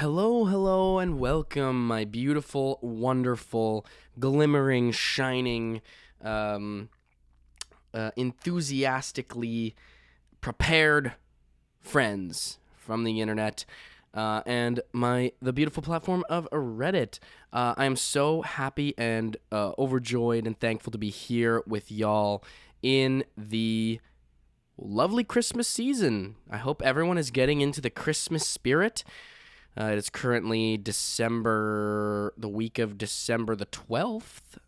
Hello, hello, and welcome, my beautiful, wonderful, glimmering, shining, enthusiastically prepared friends from the internet and the beautiful platform of Reddit. I am so happy and overjoyed and thankful to be here with y'all in the lovely Christmas season. I hope everyone is getting into the Christmas spirit. It is currently the week of December the 12th.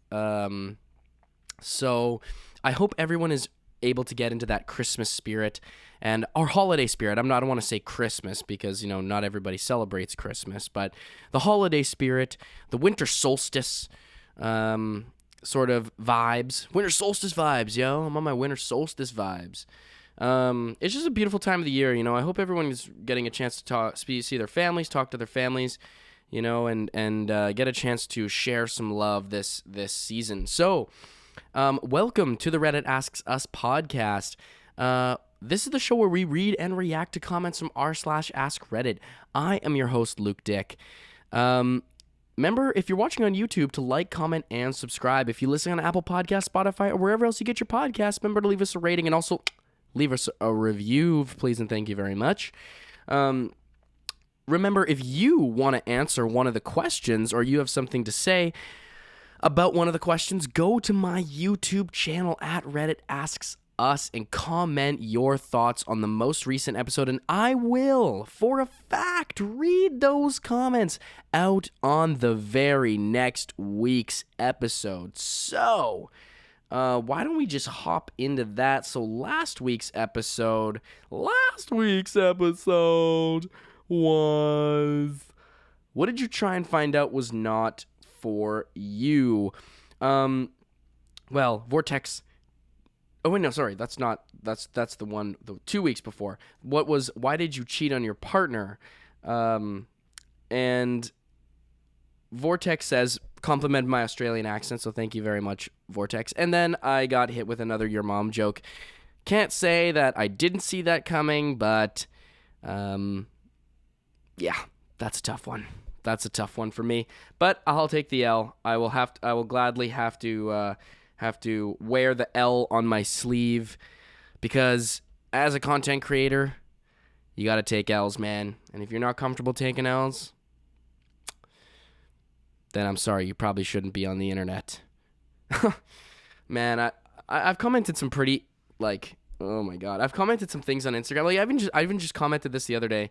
So I hope everyone is able to get into that Christmas spirit and our holiday spirit. I don't want to say Christmas because, not everybody celebrates Christmas, but the holiday spirit, the winter solstice, sort of vibes. Winter solstice vibes, yo. I'm on my winter solstice vibes. It's just a beautiful time of the year, I hope everyone is getting a chance to see their families, talk to their families, and get a chance to share some love this season. So, welcome to the Reddit Asks Us podcast. This is the show where we read and react to comments from r/Askreddit. I am your host, Luke Dick. Remember, if you're watching on YouTube, to like, comment, and subscribe. If you listen on Apple Podcasts, Spotify, or wherever else you get your podcasts, remember to leave us a rating and also leave us a review, please, and thank you very much. Remember, if you want to answer one of the questions or you have something to say about one of the questions, go to my YouTube channel at Reddit Asks Us and comment your thoughts on the most recent episode, and I will, for a fact, read those comments out on the very next week's episode. So why don't we just hop into that? So last week's episode was, what did you try and find out was not for you? Vortex. Oh wait, no, sorry, that's the one 2 weeks before. Why did you cheat on your partner? And Vortex says, compliment my Australian accent, so thank you very much, Vortex. And then I got hit with another your mom joke. Can't say that I didn't see that coming, but yeah, that's a tough one. That's a tough one for me, but I'll take the L. I will gladly have to wear the L on my sleeve, because as a content creator, you got to take L's, man. And if you're not comfortable taking L's, then I'm sorry, you probably shouldn't be on the internet. Man, I've commented some pretty, oh my god, I've commented some things on Instagram. Like, I even just commented this the other day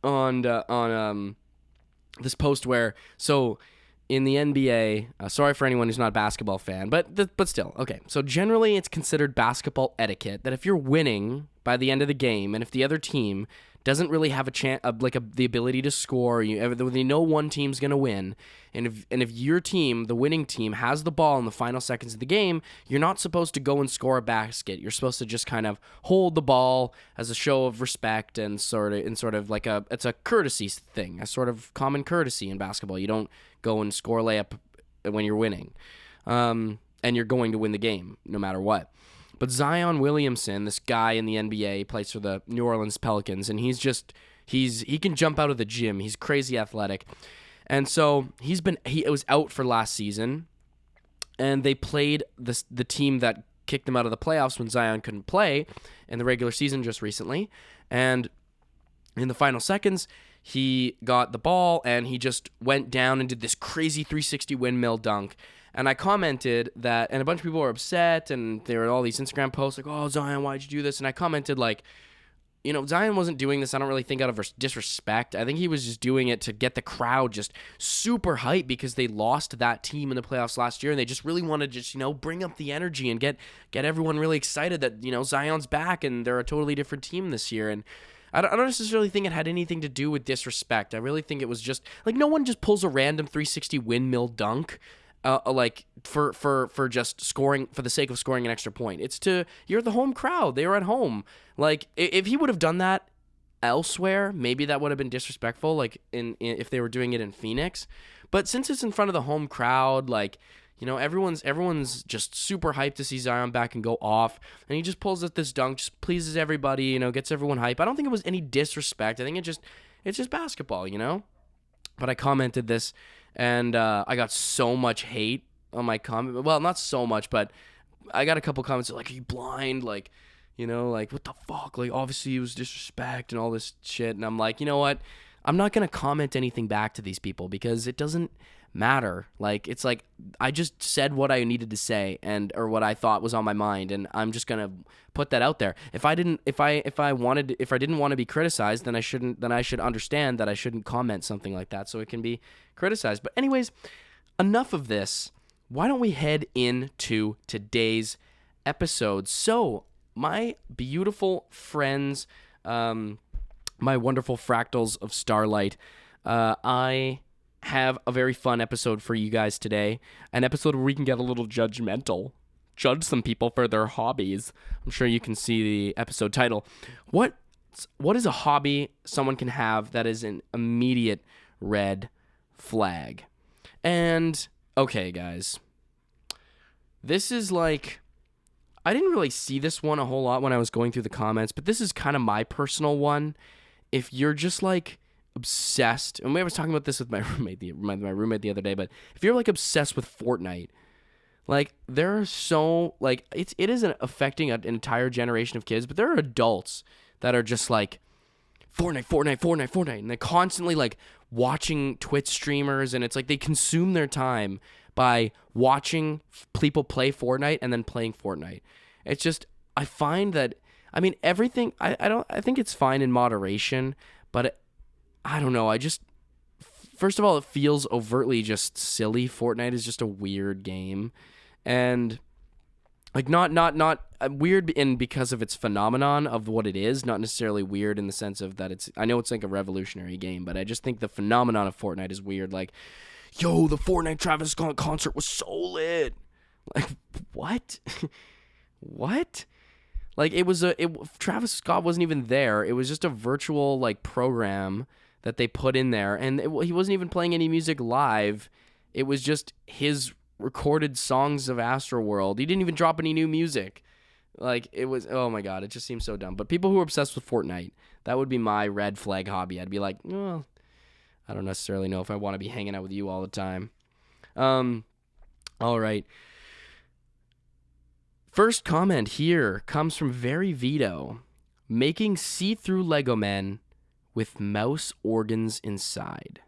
on this post where, so in the NBA, sorry for anyone who's not a basketball fan, but still, okay. So generally, it's considered basketball etiquette that if you're winning by the end of the game, and if the other team doesn't really have a chance, the ability to score, they know one team's gonna win, and if your team, the winning team, has the ball in the final seconds of the game, you're not supposed to go and score a basket. You're supposed to just kind of hold the ball as a show of respect and sort of like it's a courtesy thing, a sort of common courtesy in basketball. You don't go and score a layup when you're winning, and you're going to win the game no matter what. But Zion Williamson, this guy in the NBA, plays for the New Orleans Pelicans, and he can jump out of the gym. He's crazy athletic. And so he was out for last season, and they played the team that kicked them out of the playoffs when Zion couldn't play in the regular season just recently. And in the final seconds, he got the ball, and he just went down and did this crazy 360 windmill dunk. And I commented that, and a bunch of people were upset, and there were all these Instagram posts like, oh, Zion, why'd you do this? And I commented, Zion wasn't doing this, I don't really think, out of disrespect. I think he was just doing it to get the crowd just super hyped because they lost that team in the playoffs last year, and they just really wanted to just, bring up the energy and get everyone really excited that, Zion's back and they're a totally different team this year. And I don't necessarily think it had anything to do with disrespect. I really think it was just, no one just pulls a random 360 windmill dunk for just scoring for the sake of scoring an extra point. You're the home crowd. They were at home. If he would have done that elsewhere, maybe that would have been disrespectful, if they were doing it in Phoenix. But since it's in front of the home crowd, everyone's just super hyped to see Zion back and go off, and he just pulls at this dunk, just pleases everybody, gets everyone hyped. I don't think it was any disrespect. I think It's just basketball, you know? But I commented this, and I got so much hate on my comment. Well, not so much, but I got a couple comments like, "Are you blind?" Like, you know, like, "What the fuck?" Like, obviously it was disrespect and all this shit. And I'm like, you know what? I'm not gonna comment anything back to these people because it doesn't matter. Like, it's like I just said what I needed to say or what I thought was on my mind, and I'm just gonna put that out there. If I didn't want to be criticized, then I should understand that I shouldn't comment something like that so it can be criticized. But anyways, enough of this. Why don't we head into today's episode? So, my beautiful friends, my wonderful fractals of starlight, I have a very fun episode for you guys today. An episode where we can get a little judgmental, judge some people for their hobbies. I'm sure you can see the episode title. What is a hobby someone can have that is an immediate red flag? And okay, guys, this is like, I didn't really see this one a whole lot when I was going through the comments, but this is kind of my personal one. If you're just like obsessed, and I was talking about this with my roommate, my roommate the other day, but if you're like obsessed with Fortnite, like there are so like it is affecting an entire generation of kids, but there are adults that are just like Fortnite, and they're constantly like watching Twitch streamers, and it's like they consume their time by watching people play Fortnite and then playing Fortnite. It's just, I find that, I mean, everything, I think it's fine in moderation, but I don't know, first of all, it feels overtly just silly. Fortnite is just a weird game, and like not weird because of its phenomenon of what it is, not necessarily weird in the sense of that I know it's like a revolutionary game, but I just think the phenomenon of Fortnite is weird. Like, yo, the Fortnite Travis Scott concert was so lit. Like, what? What? Like, Travis Scott wasn't even there. It was just a virtual, like, program that they put in there, and he wasn't even playing any music live. It was just his recorded songs of Astroworld. He didn't even drop any new music. Like, it was, oh my god, it just seems so dumb. But people who are obsessed with Fortnite, that would be my red flag hobby. I'd be like, well, I don't necessarily know if I want to be hanging out with you all the time. All right. First comment here comes from Very Vito. Making see-through Lego men with mouse organs inside.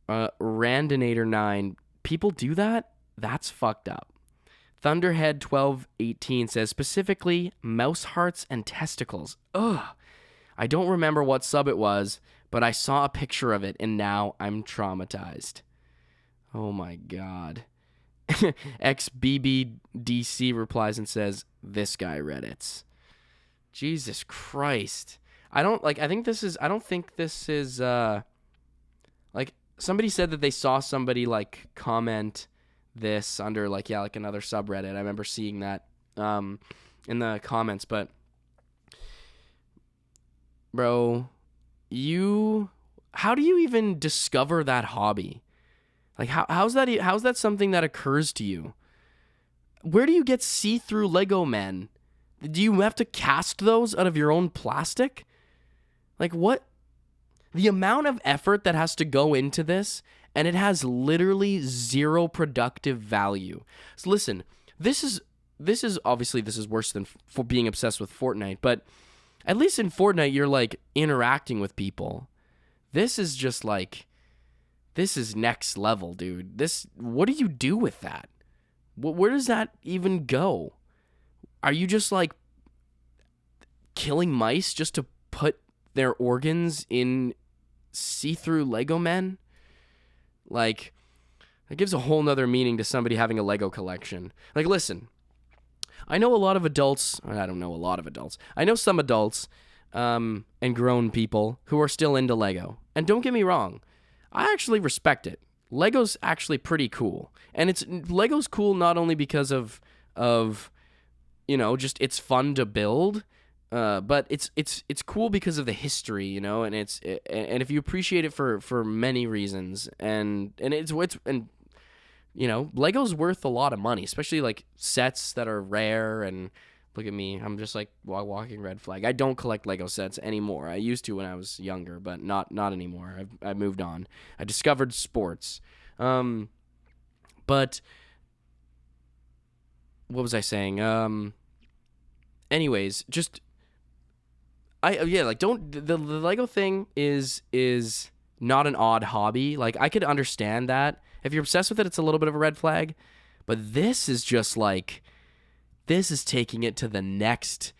Randinator9. People do that? That's fucked up. Thunderhead1218 says, specifically, mouse hearts and testicles. Ugh. I don't remember what sub it was, but I saw a picture of it, and now I'm traumatized. Oh my god. XBBDC replies and says, this guy Reddits. Jesus Christ. I don't think this is, like, somebody said that they saw somebody, like, comment this under, like, yeah, like another subreddit. I remember seeing that, in the comments, but, bro, how do you even discover that hobby? Like, how's that something that occurs to you? Where do you get see-through Lego men? Do you have to cast those out of your own plastic? Like, what? The amount of effort that has to go into this, and it has literally zero productive value. So listen, this is obviously, this is worse than for being obsessed with Fortnite, but at least in Fortnite, you're, like, interacting with people. This is just, like, this is next level, dude. What do you do with that? Where does that even go? Are you just, like, killing mice just to put their organs in see-through Lego men? Like, it gives a whole nother meaning to somebody having a Lego collection. Like, listen, I know a lot of adults, I don't know a lot of adults, I know some adults and grown people who are still into Lego. And don't get me wrong, I actually respect it. Lego's actually pretty cool. And Lego's cool not only because of you know, just it's fun to build, but it's cool because of the history, you know, and and if you appreciate it for many reasons, and you know, Lego's worth a lot of money, especially like sets that are rare and Look at me. I'm just like walking red flag. I don't collect Lego sets anymore. I used to when I was younger, but not anymore. I've moved on. I discovered sports. But what was I saying? Anyways, just don't the Lego thing is not an odd hobby. Like, I could understand that. If you're obsessed with it, it's a little bit of a red flag. But this is just like, this is taking it to the next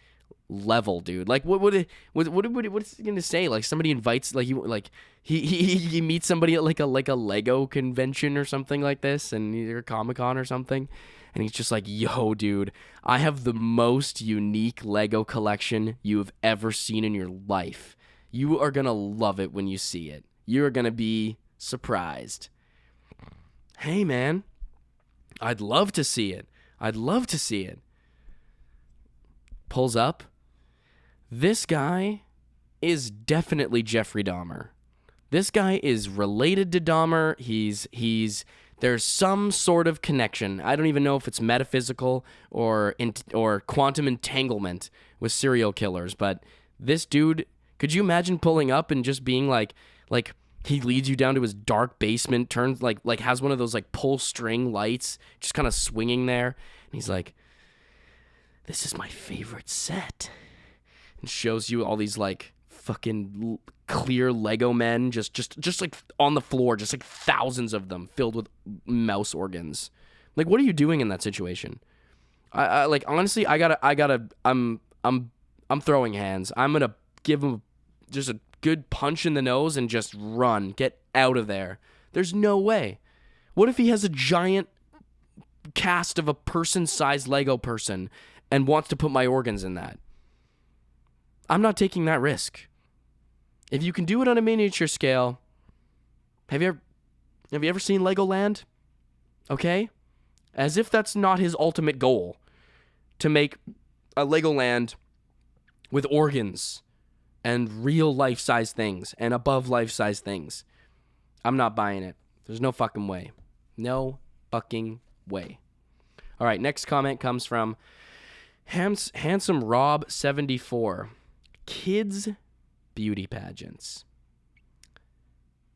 level, dude. Like, what's he gonna say? Like, somebody invites, like, he meets somebody at like a Lego convention or something like this, and either Comic-Con or something, and he's just like, yo, dude, I have the most unique Lego collection you have ever seen in your life. You are gonna love it when you see it. You are gonna be surprised. Hey, man, I'd love to see it. Pulls up. This guy is definitely Jeffrey Dahmer. This guy is related to Dahmer. There's some sort of connection. I don't even know if it's metaphysical or quantum entanglement with serial killers, but this dude, could you imagine pulling up and just being like he leads you down to his dark basement, turns like has one of those like pull string lights just kind of swinging there, and he's like, this is my favorite set, and shows you all these like fucking clear Lego men just like on the floor, just like thousands of them filled with mouse organs. Like, what are you doing in that situation? I like, honestly, I'm throwing hands. I'm gonna give him just a good punch in the nose and just run, get out of there. There's no way. What if he has a giant cast of a person-sized Lego person and wants to put my organs in that? I'm not taking that risk. If you can do it on a miniature scale, have you ever seen Legoland? Okay? As if that's not his ultimate goal, to make a Legoland with organs and real life-size things and above life-size things. I'm not buying it. There's no fucking way. No fucking way. All right, next comment comes from Handsome Rob 74. Kids beauty pageants.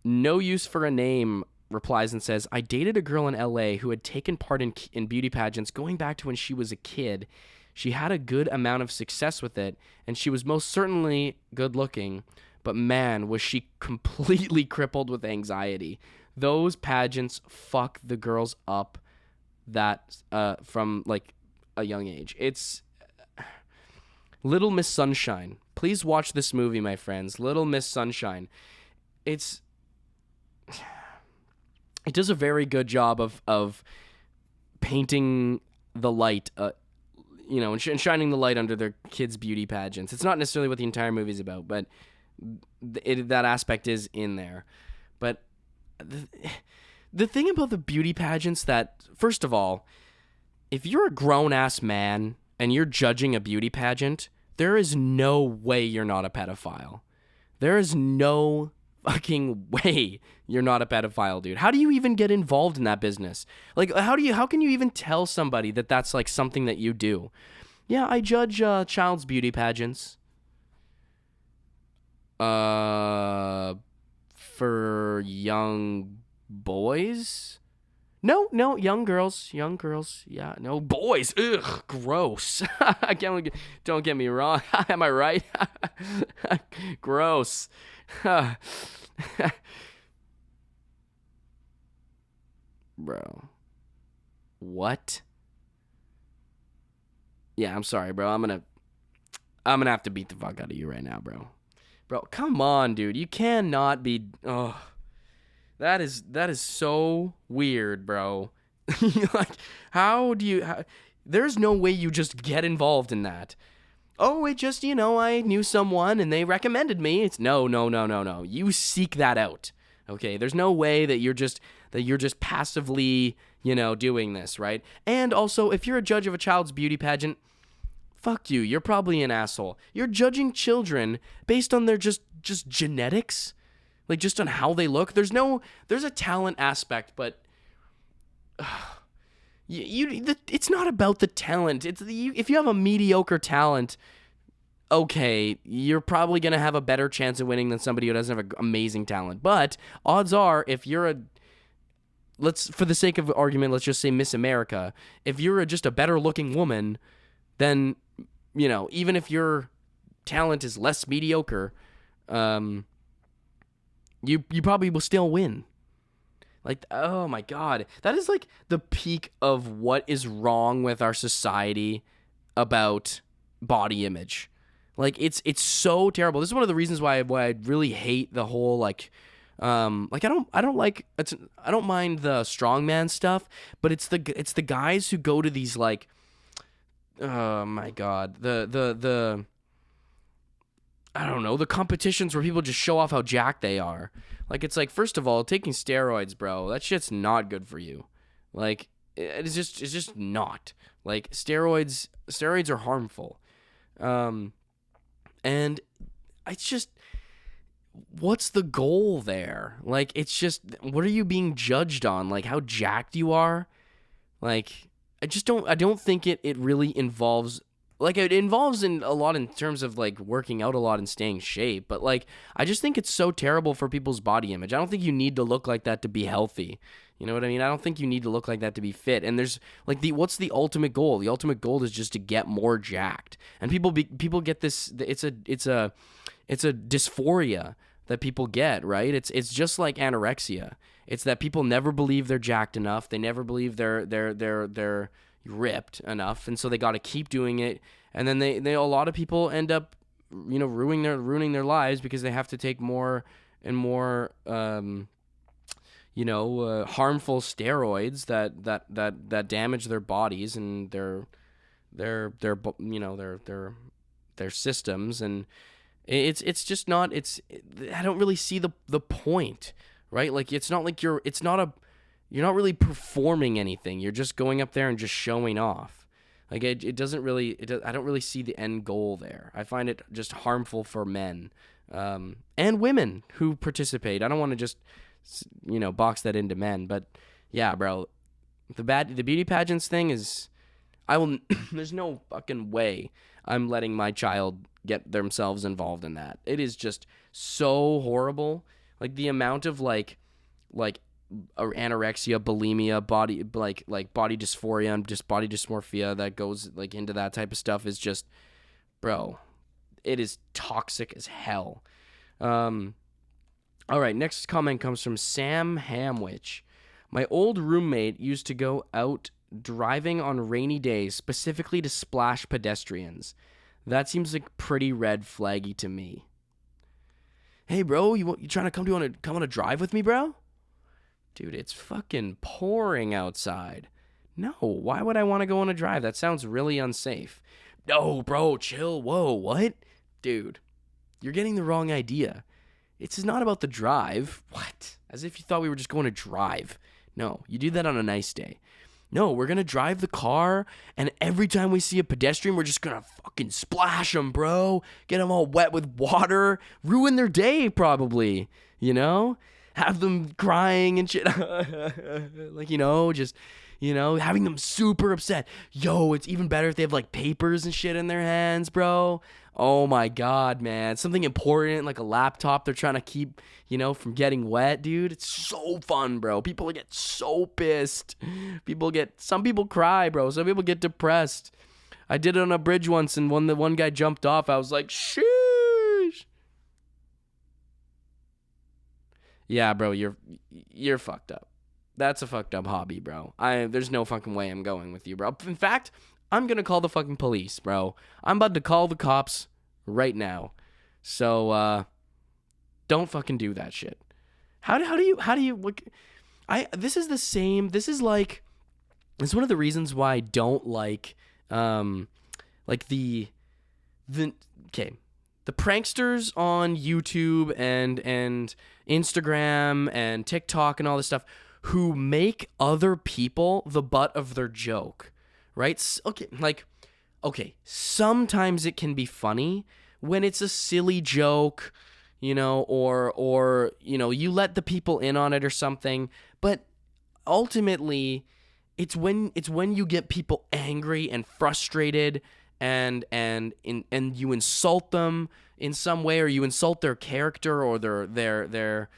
No use for a name replies and says, I dated a girl in LA who had taken part in beauty pageants going back to when she was a kid. She had a good amount of success with it, and she was most certainly good looking, but man, was she completely crippled with anxiety. Those pageants fuck the girls up that from like a young age. It's Little Miss Sunshine. Please watch this movie, my friends. Little Miss Sunshine. It does a very good job of painting the light, and shining the light under their kids' beauty pageants. It's not necessarily what the entire movie's about, but that aspect is in there. But the thing about the beauty pageants that, first of all, if you're a grown-ass man and you're judging a beauty pageant, there is no way you're not a pedophile. There is no fucking way you're not a pedophile, dude. How do you even get involved in that business? Like, how can you even tell somebody that that's like something that you do? Yeah, I judge child's beauty pageants. For young boys? No, young girls. Yeah, no, boys. Ugh, gross. Don't get me wrong. Am I right? Gross. Bro. What? Yeah, I'm sorry, bro. I'm gonna have to beat the fuck out of you right now, bro. Bro, come on, dude. You cannot be. Oh, that is so weird, bro. Like, how do you? There's no way you just get involved in that. Oh, it just, I knew someone and they recommended me. It's no. You seek that out. Okay, there's no way that you're just passively, doing this, right? And also, if you're a judge of a child's beauty pageant, fuck you. You're probably an asshole. You're judging children based on their just genetics, like just on how they look. There's a talent aspect, but It's not about the talent. If you have a mediocre talent, okay, you're probably going to have a better chance of winning than somebody who doesn't have an amazing talent. But odds are, if you're for the sake of argument, let's just say Miss America, if you're just a better looking woman, then, even if your talent is less mediocre, you probably will still win. Like, oh my God, that is like the peak of what is wrong with our society about body image. Like, it's so terrible. This is one of the reasons why I really hate the whole I don't mind the strongman stuff, but it's the guys who go to these oh my God, the I don't know, the competitions where people just show off how jacked they are. Like, it's like, first of all, taking steroids, bro, that shit's not good for you. Like, it's just not. Like, steroids are harmful. And it's just, what's the goal there? Like, it's just, what are you being judged on? Like, how jacked you are? Like, I don't think it really involves, like, it involves in a lot in terms of like working out a lot and staying shape, but like, I just think it's so terrible for people's body image. I don't think you need to look like that to be healthy. You know what I mean? I don't think you need to look like that to be fit. And there's like, what's the ultimate goal? The ultimate goal is just to get more jacked. And people get this, it's a dysphoria that people get, right? It's just like anorexia. It's that people never believe they're jacked enough. They never believe they're ripped enough, and so they got to keep doing it. And then they a lot of people end up, ruining their lives because they have to take more and more harmful steroids that damage their bodies and their systems. And it's just not, I don't really see the point, right? Like, it's not like you're not really performing anything. You're just going up there and just showing off. Like, I don't really see the end goal there. I find it just harmful for men and women who participate. I don't want to just box that into men, but yeah, bro, the beauty pageants thing is, there's no fucking way I'm letting my child get themselves involved in that. It is just so horrible. Like, the amount of like anorexia, bulimia, body body dysphoria and just body dysmorphia that goes like into that type of stuff is just, bro, it is toxic as hell. All right, next comment comes from Sam Hamwich. My old roommate used to go out driving on rainy days specifically to splash pedestrians. That seems like pretty red flaggy to me. Hey, bro, you trying to come on a drive with me, bro? Dude, it's fucking pouring outside. No, why would I want to go on a drive? That sounds really unsafe. No, bro, chill. Whoa, what? Dude, you're getting the wrong idea. It's not about the drive. What? As if you thought we were just going to drive. No, you do that on a nice day. No, we're going to drive the car, and every time we see a pedestrian, we're just going to fucking splash them, bro. Get them all wet with water. Ruin their day, probably. Have them crying and shit. Like, just, having them super upset. Yo, it's even better if they have like papers and shit in their hands, bro. Oh my God, man. Something important like a laptop they're trying to keep, from getting wet, dude. It's so fun, bro. People get so pissed. Some people cry, bro. Some people get depressed. I did it on a bridge once, and when the one guy jumped off, I was like, sheesh. Yeah, bro, you're fucked up. That's a fucked up hobby, bro. There's no fucking way I'm going with you, bro. In fact, I'm gonna call the fucking police, bro. I'm about to call the cops right now. So, don't fucking do that shit. How do you look? This is one of the reasons why I don't like, the pranksters on YouTube and Instagram and TikTok and all this stuff who make other people the butt of their joke, right? Okay, sometimes it can be funny when it's a silly joke, or you let the people in on it or something, but ultimately it's when you get people angry and frustrated, and you insult them in some way, or you insult their character or their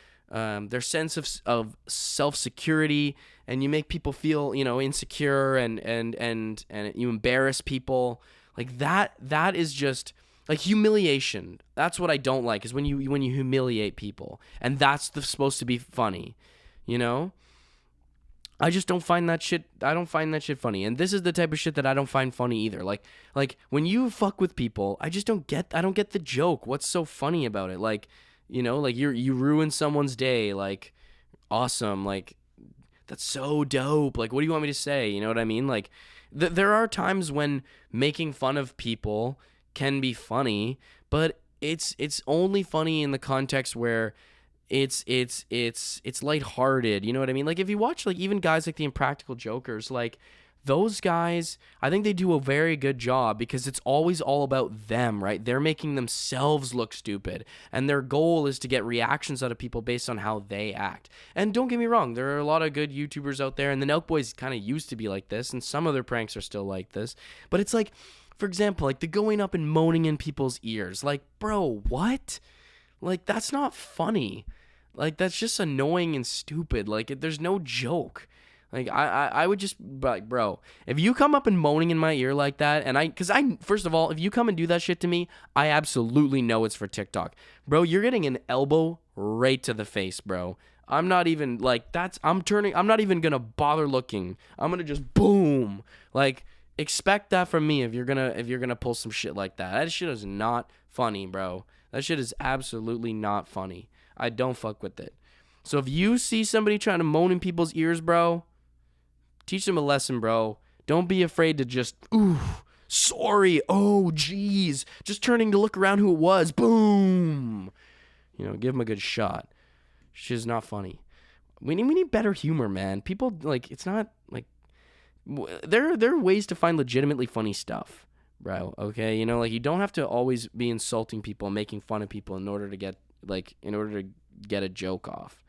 sense of self security, and you make people feel insecure, and you embarrass people like that. That is just like humiliation. That's what I don't like, is when you humiliate people, and that's supposed to be funny, you know. I just don't find that shit. I don't find that shit funny, and this is the type of shit that I don't find funny either. Like when you fuck with people, I just don't get. I don't get the joke. What's so funny about it? Like, like you ruin someone's day. Like, awesome. Like, that's so dope. Like, what do you want me to say? You know what I mean? Like, there are times when making fun of people can be funny, but it's only funny in the context where it's lighthearted. You know what I mean? Like, if you watch like even guys like the Impractical Jokers, like those guys, I think they do a very good job, because it's always all about them, right? They're making themselves look stupid, and their goal is to get reactions out of people based on how they act. And don't get me wrong, there are a lot of good YouTubers out there, and the Nelk Boys kind of used to be like this, and some of their pranks are still like this. But it's like, for example, like the going up and moaning in people's ears. Like, bro, what? Like, that's not funny. Like, that's just annoying and stupid. Like, there's no joke. Like, I would just, like, bro, if you come up and moaning in my ear like that, and first of all, if you come and do that shit to me, I absolutely know it's for TikTok. Bro, you're getting an elbow right to the face, bro. I'm not even, like, I'm not even gonna bother looking. I'm gonna just boom. Like, expect that from me if you're gonna pull some shit like that. That shit is not funny, bro. That shit is absolutely not funny. I don't fuck with it. So if you see somebody trying to moan in people's ears, bro, teach them a lesson, bro. Don't be afraid to just, ooh, sorry, oh, jeez. Just turning to look around who it was. Boom. Give them a good shot. Shit's not funny. We need better humor, man. People, like, it's not, like, there are ways to find legitimately funny stuff, bro, okay? Like, you don't have to always be insulting people and making fun of people in order to get a joke off.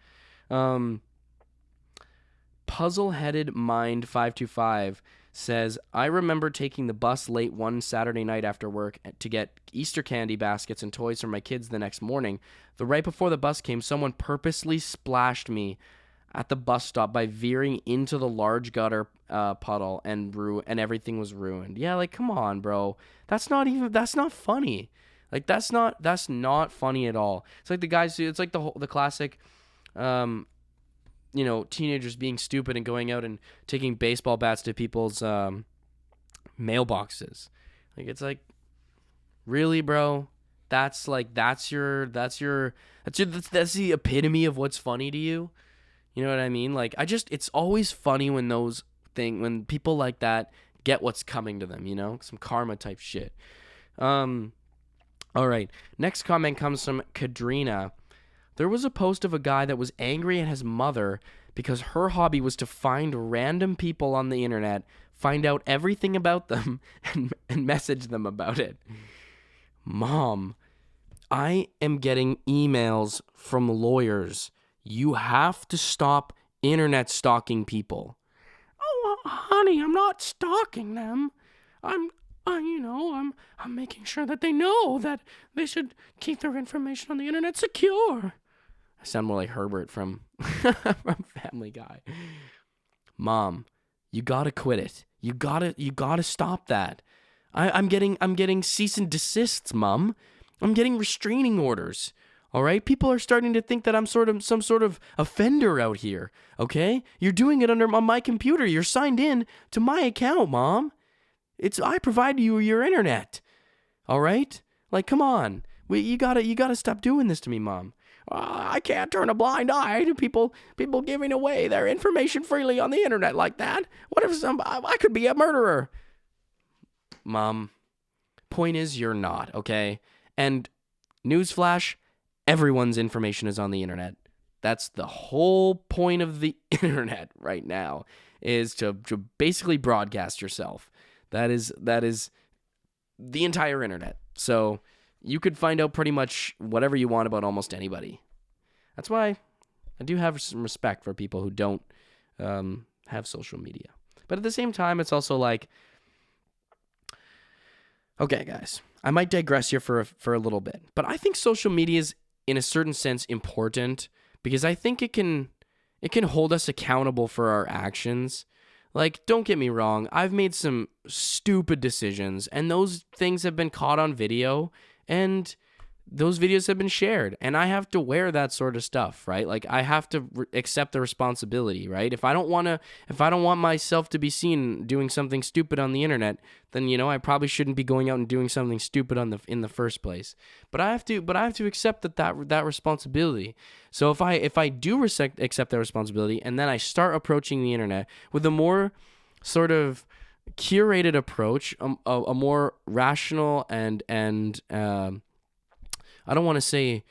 Puzzle-headed Mind 525 says, I remember taking the bus late one Saturday night after work to get Easter candy baskets and toys for my kids the next morning. The right before the bus came, someone purposely splashed me at the bus stop by veering into the large gutter puddle, and everything was ruined. Yeah, like, come on, bro. That's not funny. Like, that's not funny at all. It's like the guys. It's like the classic, teenagers being stupid and going out and taking baseball bats to people's mailboxes. Like, it's like, really, bro? That's the epitome of what's funny to you. You know what I mean? Like, it's always funny when people like that get what's coming to them. Some karma type shit. All right, next comment comes from Kadrina. There was a post of a guy that was angry at his mother because her hobby was to find random people on the internet, find out everything about them, and message them about it. Mom, I am getting emails from lawyers. You have to stop internet stalking people. Oh, honey, I'm not stalking them. I'm making sure that they know that they should keep their information on the internet secure. I sound more like Herbert from Family Guy. Mom, you gotta quit it. You gotta stop that. I'm getting cease and desists, Mom. I'm getting restraining orders. All right, people are starting to think that I'm some sort of offender out here. Okay, you're doing it on my computer. You're signed in to my account, Mom. I provide you your internet. All right? Like, come on. You gotta stop doing this to me, Mom. I can't turn a blind eye to people giving away their information freely on the internet like that. What if I could be a murderer? Mom, point is, you're not, okay? And newsflash, everyone's information is on the internet. That's the whole point of the internet right now, is to basically broadcast yourself. That is the entire internet. So you could find out pretty much whatever you want about almost anybody. That's why I do have some respect for people who don't have social media. But at the same time, it's also like, okay, guys, I might digress here for a little bit, but I think social media is, in a certain sense, important because I think it can hold us accountable for our actions. Like, don't get me wrong, I've made some stupid decisions, and those things have been caught on video, and those videos have been shared, and I have to wear that sort of stuff, right? Like, I have to accept the responsibility, right? If I don't want myself to be seen doing something stupid on the internet, then, I probably shouldn't be going out and doing something stupid in the first place. But I have to accept that responsibility. So if I do accept that responsibility, and then I start approaching the internet with a more sort of curated approach, a more rational and I don't want to say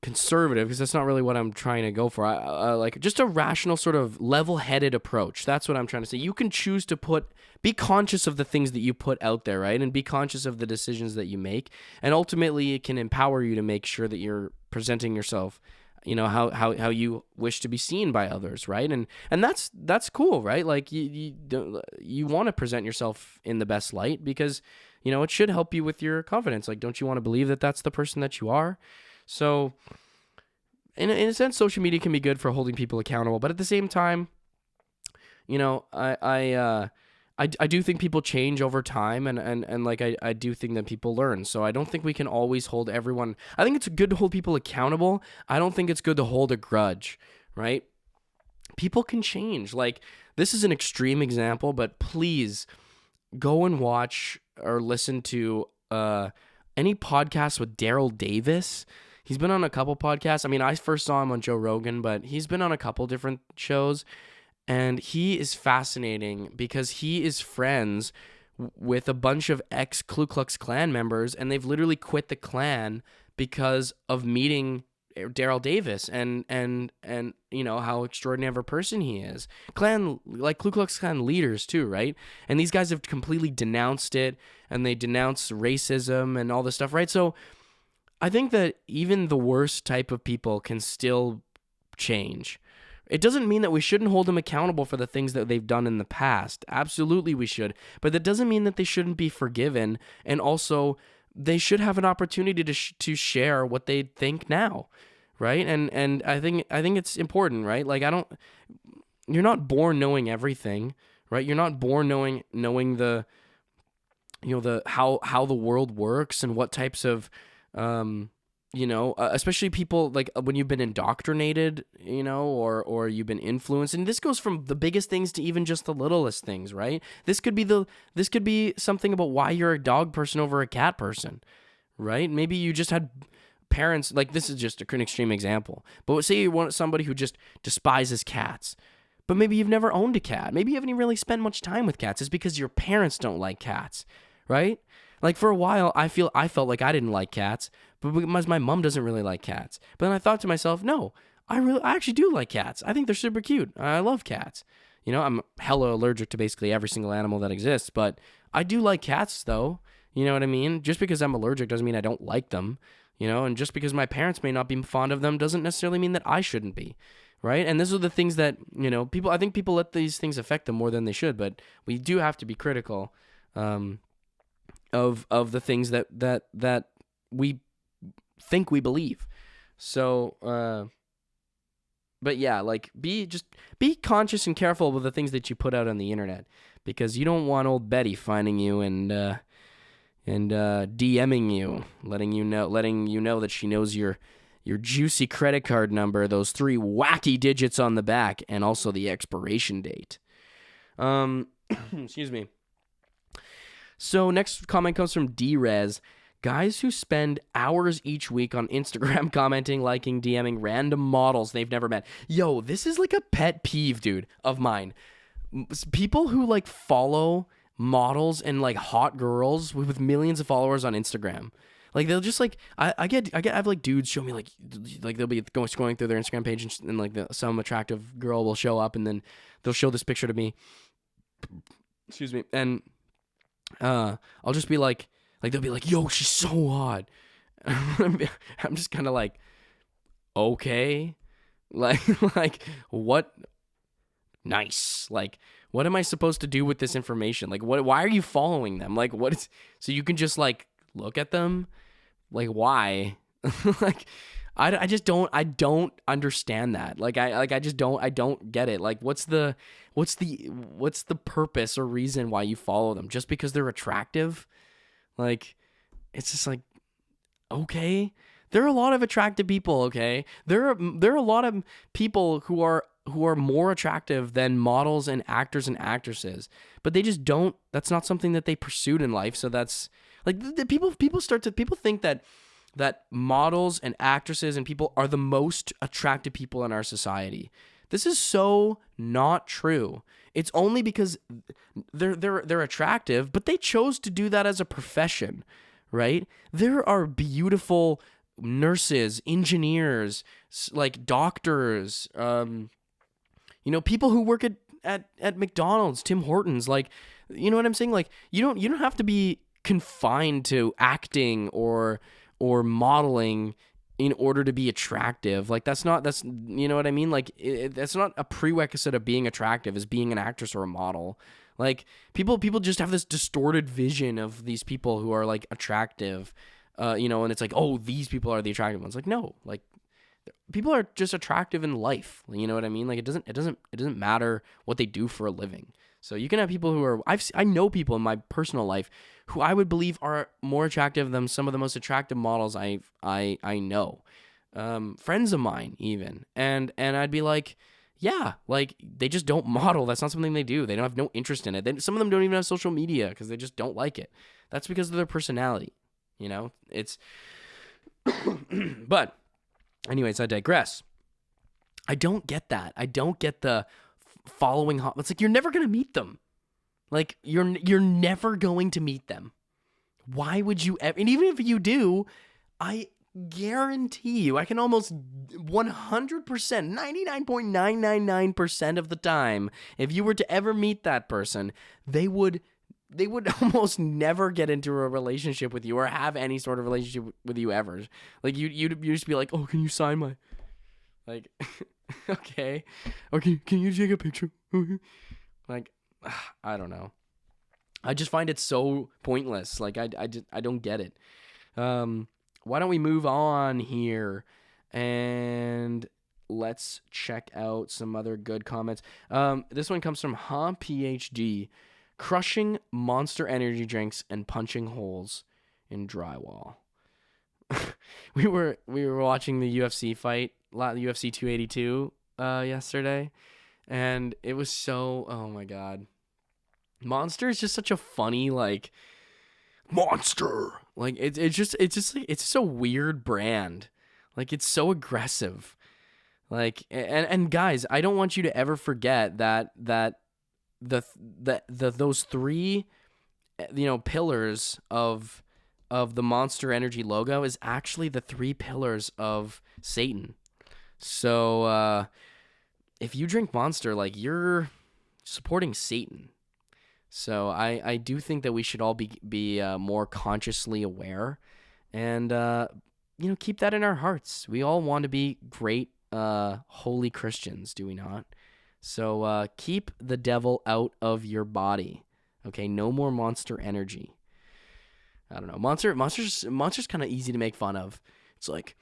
conservative because that's not really what I'm trying to go for. I like just a rational sort of level-headed approach. That's what I'm trying to say. You can choose to be conscious of the things that you put out there, right? And be conscious of the decisions that you make. And ultimately, it can empower you to make sure that you're presenting yourself, how you wish to be seen by others, right? And that's cool, right? Like you want to present yourself in the best light because it should help you with your confidence. Like, don't you want to believe that that's the person that you are? So, in a sense, social media can be good for holding people accountable. But at the same time, I do think people change over time, and like I do think that people learn. So I don't think we can always hold everyone. I think it's good to hold people accountable. I don't think it's good to hold a grudge, right? People can change. Like, this is an extreme example, but please go and watch or listen to any podcast with Daryl Davis. He's been on a couple podcasts. I mean, I first saw him on Joe Rogan, but he's been on a couple different shows, and he is fascinating because he is friends with a bunch of ex-Ku Klux Klan members, and they've literally quit the Klan because of meeting Daryl Davis and how extraordinary of a person he is. Like Ku Klux Klan leaders too, right? And these guys have completely denounced it, and they denounce racism and all this stuff, right? So I think that even the worst type of people can still change. It doesn't mean that we shouldn't hold them accountable for the things that they've done in the past. Absolutely we should. But that doesn't mean that they shouldn't be forgiven, and also they should have an opportunity to share what they think now, right? And I think it's important, right? Like, you're not born knowing everything, right? You're not born knowing the how the world works and what types of especially people like when you've been indoctrinated, or you've been influenced. And this goes from the biggest things to even just the littlest things, right? This could be something about why you're a dog person over a cat person, right? Maybe you just had parents, like, this is just an extreme example, but say you want somebody who just despises cats, but maybe you've never owned a cat. Maybe you haven't even really spent much time with cats. It's because your parents don't like cats, right? Like, for a while, I felt like I didn't like cats, but because my mom doesn't really like cats. But then I thought to myself, no, I actually do like cats. I think they're super cute. I love cats. I'm hella allergic to basically every single animal that exists, but I do like cats, though. You know what I mean? Just because I'm allergic doesn't mean I don't like them, and just because my parents may not be fond of them doesn't necessarily mean that I shouldn't be, right? And these are the things that, I think people let these things affect them more than they should, but we do have to be critical of the things that we think we believe. So, but yeah, like, be conscious and careful with the things that you put out on the internet, because you don't want old Betty finding you and DMing you, letting you know that she knows your juicy credit card number, those 3 wacky digits on the back, and also the expiration date. Excuse me. So next comment comes from D-Rez. Guys who spend hours each week on Instagram commenting, liking, DMing random models they've never met. Yo, this is like a pet peeve, dude, of mine. People who like follow models and like hot girls with millions of followers on Instagram. Like, they'll just like, I have like dudes show me like they'll be scrolling through their Instagram page, and like some attractive girl will show up, and then they'll show this picture to me. Excuse me. And I'll just be like they'll be like, yo, she's so hot. I'm just kind of like, okay, like what? Nice. Like, What am I supposed to do with this information? Like, why are you following them? Like, so you can just like look at them? Like, why? Like, I just don't understand that. I don't get it. Like, what's the purpose or reason why you follow them? Just because they're attractive? Like, it's just like, okay. There are a lot of attractive people, okay? There are a lot of people who are more attractive than models and actors and actresses, but they just don't. That's not something that they pursued in life. So that's like people think that models and actresses and people are the most attractive people in our society. This is so not true. It's only because they're attractive, but they chose to do that as a profession, right? There are beautiful nurses, engineers, like doctors, people who work at McDonald's, Tim Hortons, like, you know what I'm saying? Like, you don't have to be confined to acting or modeling in order to be attractive. Like, that's you know what I mean? Like, that's not a prerequisite of being attractive, is being an actress or a model. Like, people just have this distorted vision of these people who are like attractive, and it's like, oh, these people are the attractive ones. Like, no, like, people are just attractive in life. You know what I mean? Like, it doesn't matter what they do for a living. So you can have people who are, I know people in my personal life who I would believe are more attractive than some of the most attractive models I know. Friends of mine even. And I'd be like, yeah, like, they just don't model. That's not something they do. They don't have no interest in it. Some of them don't even have social media because they just don't like it. That's because of their personality. It's, but anyways, I digress. I don't get that. I don't get the following. It's like, you're never going to meet them. Like, you're never going to meet them. Why would you ever? And even if you do, I guarantee you, I can almost 100%, 99.999% of the time, if you were to ever meet that person, they would almost never get into a relationship with you or have any sort of relationship with you ever. Like, you'd just be like, oh, can you sign my, like, okay, or can you take a picture? Like, I don't know. I just find it so pointless. Like, I don't get it. Why don't we move on here and let's check out some other good comments. This one comes from PhD. Crushing Monster energy drinks and punching holes in drywall. we were watching the UFC fight, UFC 282 yesterday, and it was so, oh my god. Monster is just such a funny, like, monster. Like, it's just like, it's just a weird brand. Like, it's so aggressive. Like, and guys, I don't want you to ever forget that those three, pillars of the Monster Energy logo is actually the three pillars of Satan. So if you drink Monster, like, you're supporting Satan. So I do think that we should all be more consciously aware, and keep that in our hearts. We all want to be great holy Christians, do we not? So keep the devil out of your body. Okay, no more Monster Energy. I don't know. Monster's kind of easy to make fun of. It's like,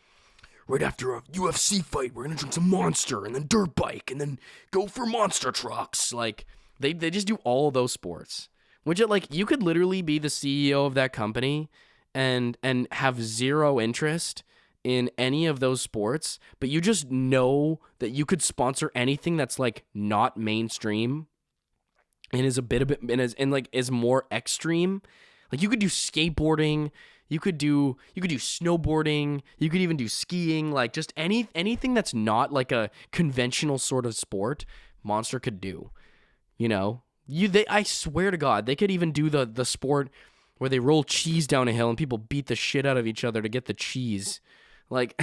right after a UFC fight, we're gonna drink some Monster and then dirt bike and then go for monster trucks. Like, they just do all of those sports. Which, like, you could literally be the CEO of that company and have zero interest in any of those sports, but you just know that you could sponsor anything that's, like, not mainstream and is a bit of it and like is more extreme. Like, you could do skateboarding, you could do snowboarding, you could even do skiing, like, just anything that's not like a conventional sort of sport, Monster could do. I swear to God, they could even do the sport where they roll cheese down a hill and people beat the shit out of each other to get the cheese. Like,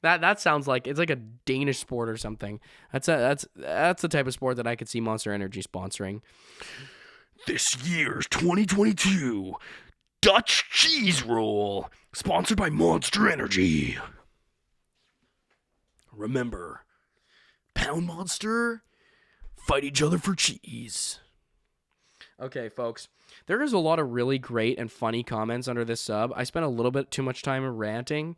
that sounds like it's like a Danish sport or something. That's the type of sport that I could see Monster Energy sponsoring. This year's 2022 Dutch cheese roll, sponsored by Monster Energy. Remember, pound Monster fight each other for cheese. Okay, folks. There is a lot of really great and funny comments under this sub. I spent a little bit too much time ranting.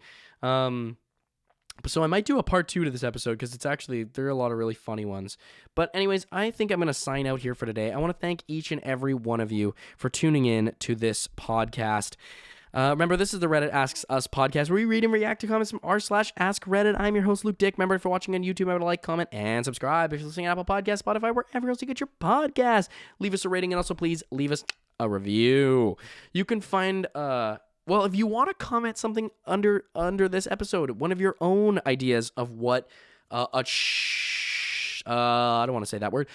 So I might do a part 2 to this episode because there are a lot of really funny ones. But anyways, I think I'm going to sign out here for today. I want to thank each and every one of you for tuning in to this podcast. Remember, this is the Reddit Asks Us podcast where we read and react to comments from r/AskReddit. I'm your host, Luke Dick. Remember, if you're watching on YouTube, remember to like, comment, and subscribe. If you're listening on Apple Podcasts, Spotify, wherever else you get your podcast, leave us a rating and also please leave us a review. You can find... Well, if you want to comment something under this episode, one of your own ideas of what I don't want to say that word,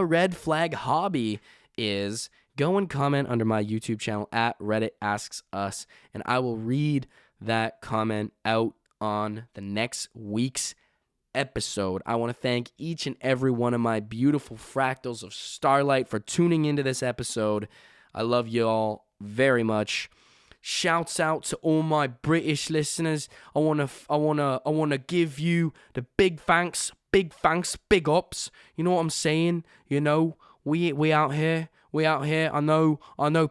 red flag hobby is, go and comment under my YouTube channel at Reddit Asks Us, and I will read that comment out on the next week's episode. I want to thank each and every one of my beautiful fractals of starlight for tuning into this episode. I love you all very much. Shouts out to all my British listeners. I wanna give you the big thanks, big ups. You know what I'm saying? You know, we out here. I know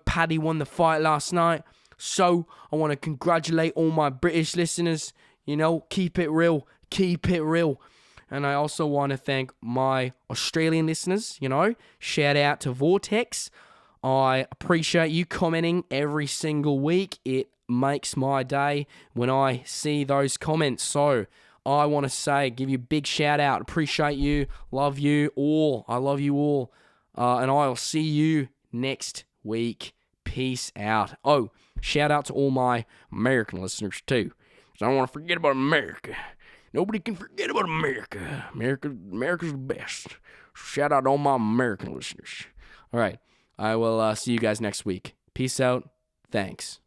Paddy won the fight last night. So I want to congratulate all my British listeners. You know, keep it real. And I also want to thank my Australian listeners. You know, shout out to Vortex. I appreciate you commenting every single week. It makes my day when I see those comments. So I want to give you a big shout out. Appreciate you. Love you all. I love you all. And I'll see you next week. Peace out. Oh, shout out to all my American listeners too. Because I don't want to forget about America. Nobody can forget about America. America's the best. Shout out to all my American listeners. All right. I will see you guys next week. Peace out. Thanks.